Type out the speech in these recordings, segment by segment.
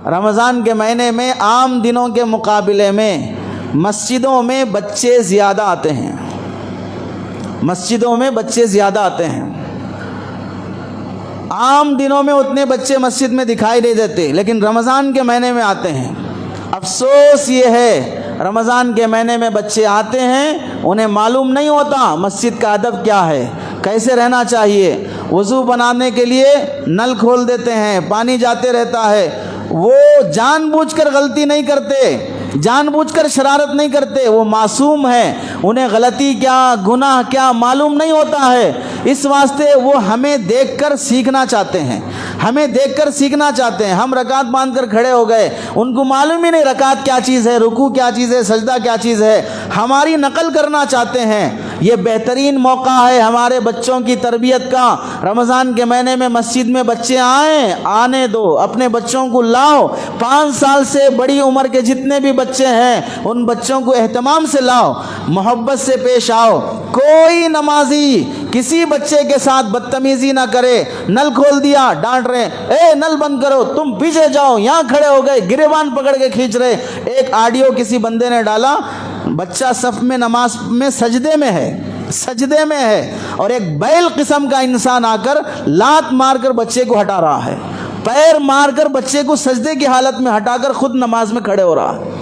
رمضان کے مہینے میں عام دنوں کے مقابلے میں مسجدوں میں بچے زیادہ آتے ہیں، مسجدوں میں بچے زیادہ آتے ہیں۔ عام دنوں میں اتنے بچے مسجد میں دکھائی نہیں دیتے، لیکن رمضان کے مہینے میں آتے ہیں۔ افسوس یہ ہے رمضان کے مہینے میں بچے آتے ہیں، انہیں معلوم نہیں ہوتا مسجد کا ادب کیا ہے، کیسے رہنا چاہیے۔ وضو بنانے کے لیے نل کھول دیتے ہیں، پانی جاتے رہتا ہے۔ وہ جان بوجھ کر غلطی نہیں کرتے، جان بوجھ کر شرارت نہیں کرتے، وہ معصوم ہیں، انہیں غلطی کیا گناہ کیا معلوم نہیں ہوتا ہے۔ اس واسطے وہ ہمیں دیکھ کر سیکھنا چاہتے ہیں، ہمیں دیکھ کر سیکھنا چاہتے ہیں۔ ہم رکعت باندھ کر کھڑے ہو گئے، ان کو معلوم ہی نہیں رکعت کیا چیز ہے، رکوع کیا چیز ہے، سجدہ کیا چیز ہے، ہماری نقل کرنا چاہتے ہیں۔ یہ بہترین موقع ہے ہمارے بچوں کی تربیت کا۔ رمضان کے مہینے میں مسجد میں بچے آئیں، آنے دو، اپنے بچوں کو لاؤ۔ 5 سال سے بڑی عمر کے جتنے بھی بچے ہیں ان بچوں کو اہتمام سے لاؤ، محبت سے پیش آؤ۔ کوئی نمازی کسی بچے کے ساتھ بدتمیزی نہ کرے۔ نل کھول دیا، ڈانٹ رہے، اے نل بند کرو، تم پیچھے جاؤ، یہاں کھڑے ہو گئے، گریبان پکڑ کے کھینچ رہے۔ ایک آڈیو کسی بندے نے ڈالا، بچہ صف میں نماز میں سجدے میں ہے اور ایک بیل قسم کا انسان آ کر لات مار کر بچے کو ہٹا رہا ہے، پیر مار کر بچے کو سجدے کی حالت میں ہٹا کر خود نماز میں کھڑے ہو رہا ہے۔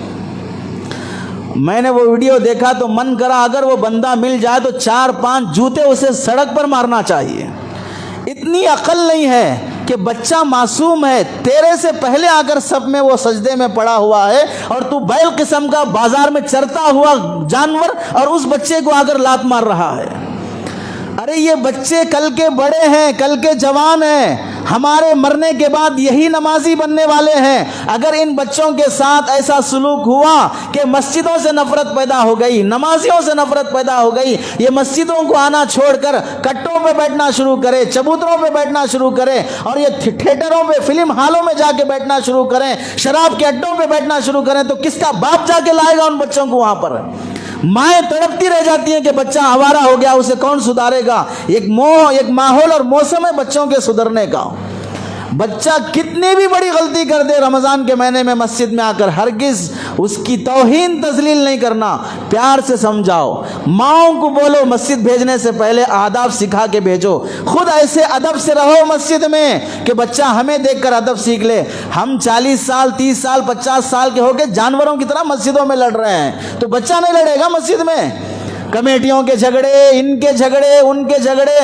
میں نے وہ ویڈیو دیکھا تو من کرا اگر وہ بندہ مل جائے تو 4-5 جوتے اسے سڑک پر مارنا چاہیے۔ اتنی عقل نہیں ہے کہ بچہ معصوم ہے، تیرے سے پہلے آ کر صف میں وہ سجدے میں پڑا ہوا ہے اور تو بیل قسم کا بازار میں چرتا ہوا جانور اور اس بچے کو آ کر لات مار رہا ہے۔ ارے یہ بچے کل کے بڑے ہیں، کل کے جوان ہیں، ہمارے مرنے کے بعد یہی نمازی بننے والے ہیں۔ اگر ان بچوں کے ساتھ ایسا سلوک ہوا کہ مسجدوں سے نفرت پیدا ہو گئی، نمازیوں سے نفرت پیدا ہو گئی، یہ مسجدوں کو آنا چھوڑ کر کٹوں پہ بیٹھنا شروع کرے، چبوتروں پہ بیٹھنا شروع کرے اور یہ تھیٹروں پہ فلم ہالوں میں جا کے بیٹھنا شروع کریں، شراب کے اڈوں پہ بیٹھنا شروع کریں، تو کس کا باپ جا کے لائے گا ان بچوں کو وہاں پر؟ مائیں تڑپتی رہ جاتی ہیں کہ بچہ آوارہ ہو گیا، اسے کون سدھارے گا؟ ایک ماحول اور موسم ہے بچوں کے سدھرنے کا۔ بچہ کتنی بھی بڑی غلطی کر دے رمضان کے مہینے میں مسجد میں آ کر ہرگز اس کی توہین تذلیل نہیں کرنا، پیار سے سمجھاؤ۔ ماؤں کو بولو مسجد بھیجنے سے پہلے آداب سکھا کے بھیجو، خود ایسے ادب سے رہو مسجد میں کہ بچہ ہمیں دیکھ کر ادب سیکھ لے۔ ہم 40 سال 30 سال 50 سال کے ہو کے جانوروں کی طرح مسجدوں میں لڑ رہے ہیں، تو بچہ نہیں لڑے گا مسجد میں؟ کمیٹیوں کے جھگڑے، ان کے جھگڑے، ان کے جھگڑے،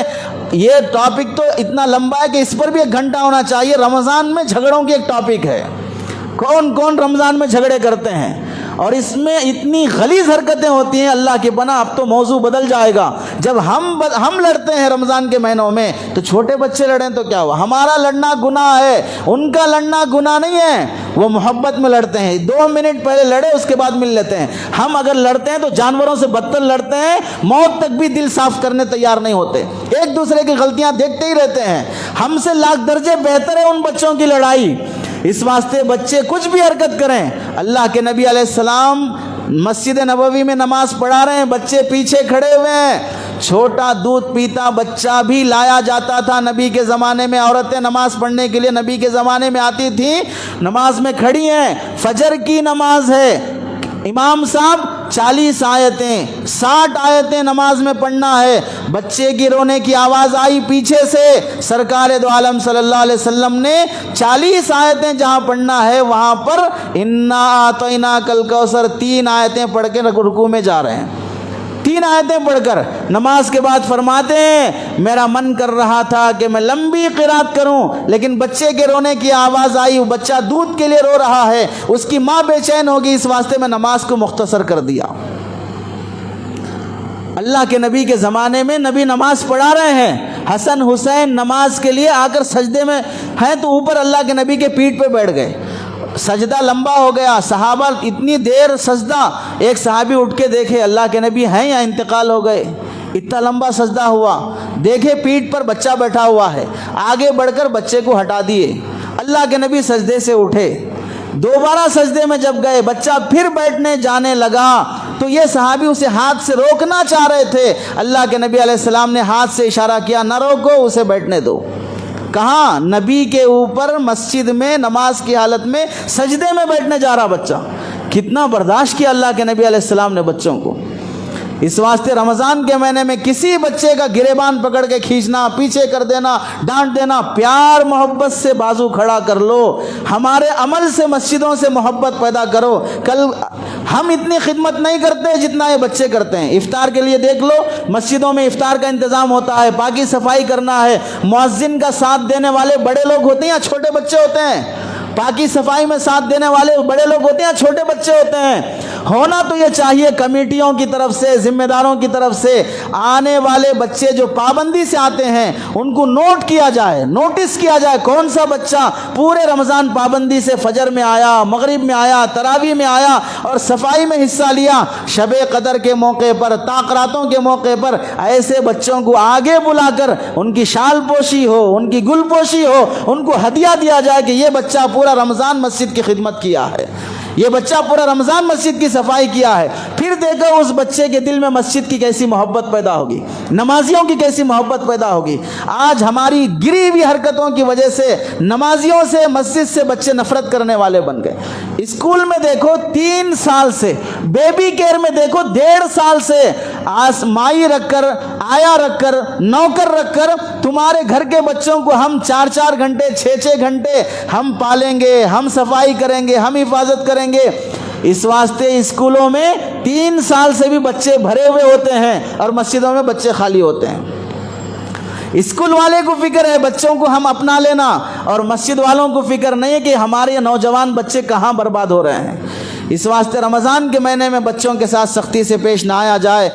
یہ ٹاپک تو اتنا لمبا ہے کہ اس پر بھی 1 گھنٹہ ہونا چاہیے۔ رمضان میں جھگڑوں کی ایک ٹاپک ہے، کون کون رمضان میں جھگڑے کرتے ہیں اور اس میں اتنی غلیظ حرکتیں ہوتی ہیں، اللہ کی پناہ۔ اب تو موضوع بدل جائے گا۔ جب ہم لڑتے ہیں رمضان کے مہینوں میں تو چھوٹے بچے لڑیں تو کیا ہوا؟ ہمارا لڑنا گناہ ہے، ان کا لڑنا گناہ نہیں ہے، وہ محبت میں لڑتے ہیں۔ 2 منٹ پہلے لڑے، اس کے بعد مل لیتے ہیں۔ ہم اگر لڑتے ہیں تو جانوروں سے بدتر لڑتے ہیں، موت تک بھی دل صاف کرنے تیار نہیں ہوتے، ایک دوسرے کی غلطیاں دیکھتے ہی رہتے ہیں۔ ہم سے لاکھ درجے بہتر ہے ان بچوں کی لڑائی۔ اس واسطے بچے کچھ بھی حرکت کریں، اللہ کے نبی علیہ السلام مسجد نبوی میں نماز پڑھا رہے ہیں، بچے پیچھے کھڑے ہوئے ہیں، چھوٹا دودھ پیتا بچہ بھی لایا جاتا تھا نبی کے زمانے میں۔ عورتیں نماز پڑھنے کے لیے نبی کے زمانے میں آتی تھیں، نماز میں کھڑی ہیں، فجر کی نماز ہے، امام صاحب 40 آیتیں 60 آیتیں نماز میں پڑھنا ہے۔ بچے کی رونے کی آواز آئی پیچھے سے، سرکار دو عالم صلی اللہ علیہ وسلم نے 40 آیتیں جہاں پڑھنا ہے وہاں پر انا اعطیناک الکوثر 3 آیتیں پڑھ کے رکوع میں جا رہے ہیں۔ 3 آیتیں پڑھ کر نماز کے بعد فرماتے ہیں میرا من کر رہا تھا کہ میں لمبی قرات کروں، لیکن بچے کے رونے کی آواز آئی، وہ بچہ دودھ کے لیے رو رہا ہے، اس کی ماں بے چین ہوگی، اس واسطے میں نماز کو مختصر کر دیا۔ اللہ کے نبی کے زمانے میں نبی نماز پڑھا رہے ہیں، حسن حسین نماز کے لیے آ کر سجدے میں ہیں تو اوپر اللہ کے نبی کے پیٹھ پہ بیٹھ گئے، سجدہ لمبا ہو گیا، صحابہ اتنی دیر سجدہ، ایک صحابی اٹھ کے دیکھے اللہ کے نبی ہیں یا انتقال ہو گئے، اتنا لمبا سجدہ ہوا، دیکھے پیٹھ پر بچہ بیٹھا ہوا ہے، آگے بڑھ کر بچے کو ہٹا دیے، اللہ کے نبی سجدے سے اٹھے، دوبارہ سجدے میں جب گئے بچہ پھر بیٹھنے جانے لگا تو یہ صحابی اسے ہاتھ سے روکنا چاہ رہے تھے، اللہ کے نبی علیہ السلام نے ہاتھ سے اشارہ کیا نہ روکو، اسے بیٹھنے دو۔ کہاں؟ نبی کے اوپر مسجد میں نماز کی حالت میں سجدے میں بیٹھنے جا رہا بچہ. کتنا برداشت کیا اللہ کے نبی علیہ السلام نے بچوں کو. اس واسطے رمضان کے مہینے میں کسی بچے کا گریبان پکڑ کے کھینچنا، پیچھے کر دینا، ڈانٹ دینا، پیار محبت سے بازو کھڑا کر لو. ہمارے عمل سے مسجدوں سے محبت پیدا کرو. کل ہم اتنی خدمت نہیں کرتے جتنا یہ بچے کرتے ہیں. افطار کے لیے دیکھ لو، مسجدوں میں افطار کا انتظام ہوتا ہے، پاکی صفائی کرنا ہے، مؤذن کا ساتھ دینے والے بڑے لوگ ہوتے ہیں یا چھوٹے بچے ہوتے ہیں؟ پاکی صفائی میں ساتھ دینے والے بڑے لوگ ہوتے ہیں، چھوٹے بچے ہوتے ہیں. ہونا تو یہ چاہیے کمیٹیوں کی طرف سے، ذمہ داروں کی طرف سے، آنے والے بچے جو پابندی سے آتے ہیں ان کو نوٹ کیا جائے، نوٹس کیا جائے کون سا بچہ پورے رمضان پابندی سے فجر میں آیا، مغرب میں آیا، تراویح میں آیا اور صفائی میں حصہ لیا. شب قدر کے موقع پر، طاقراتوں کے موقع پر ایسے بچوں کو آگے بلا کر ان کی شال پوشی ہو، ان کی گل پوشی ہو، ان کو ہدیہ دیا جائے کہ یہ بچہ پورا رمضان مسجد کی خدمت کیا ہے، یہ بچہ پورا رمضان مسجد کی صفائی کیا ہے. پھر دیکھو اس بچے کے دل میں مسجد کی کیسی محبت پیدا ہوگی، نمازیوں کی کیسی محبت پیدا ہوگی. آج ہماری گری ہوئی حرکتوں کی وجہ سے نمازیوں سے، مسجد سے بچے نفرت کرنے والے بن گئے. اسکول میں دیکھو 3 سال سے، بیبی کیئر میں دیکھو 1.5 سال سے مائی رکھ کر، آیا رکھ کر، نوکر رکھ کر تمہارے گھر کے بچوں کو ہم 4 گھنٹے 6 گھنٹے ہم پالیں گے، ہم صفائی کریں گے، ہم حفاظت کریں گے. اس واسطے اسکولوں میں 3 سال سے بھی بچے بھرے ہوئے ہوتے ہیں اور مسجدوں میں بچے خالی ہوتے ہیں. اسکول والے کو فکر ہے بچوں کو ہم اپنا لینا، اور مسجد والوں کو فکر نہیں ہے کہ ہمارے نوجوان بچے کہاں برباد ہو رہے ہیں. اس واسطے رمضان کے مہینے میں بچوں کے ساتھ سختی سے پیش نہ آیا جائے.